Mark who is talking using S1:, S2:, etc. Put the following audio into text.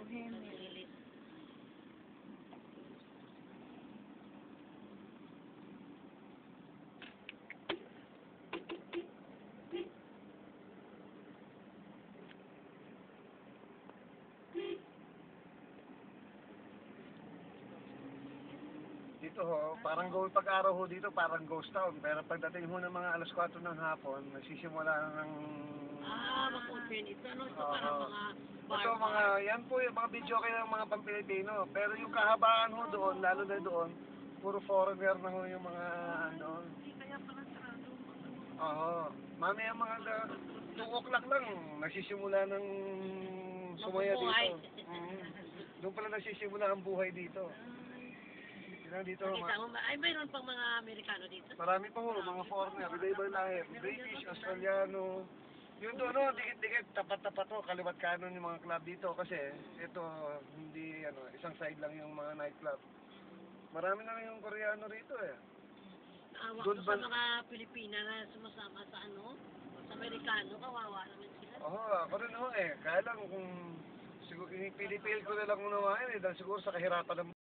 S1: Bohemian.
S2: Dito ho, parang pag-araw ho dito, parang ghost town. Pero pagdating ho ng mga alas 4 ng hapon, nagsisimula na ng...
S1: Mag-open. Ito ano, ito parang mga bar.
S2: Ito mga, yan po yung mga video kayo ng mga Pampilipino. Pero yung kahabaan ho doon, lalo na doon, puro foreigner na ho yung mga ano.
S1: Kaya pala sarado.
S2: Oo. Mamaya mga 2 o'clock lang, nagsisimula ng sumaya dito. Doon pala nagsisimula ang buhay dito. Dito,
S1: Nakita mo ba? Ay, mayroon pang mga Amerikano dito.
S2: marami pa ho, mga foreigner, iba-iba lahi. British, Australiano. Yung doon, no, dikit-dikit, tapat-tapat ho, kaliwat kanon yung mga club dito. Kasi, ito, hindi, isang side lang yung mga nightclub. Marami na rin yung Koreano rito eh.
S1: Naawa
S2: Doon
S1: ko sa
S2: ba-
S1: mga Pilipina na sumasama sa sa Amerikano, kawawa naman sila.
S2: Oo, ako rin ho eh. Kaya lang kung, siguro, pinipil ko na lang unawain eh, dahil siguro sa kahirapan ng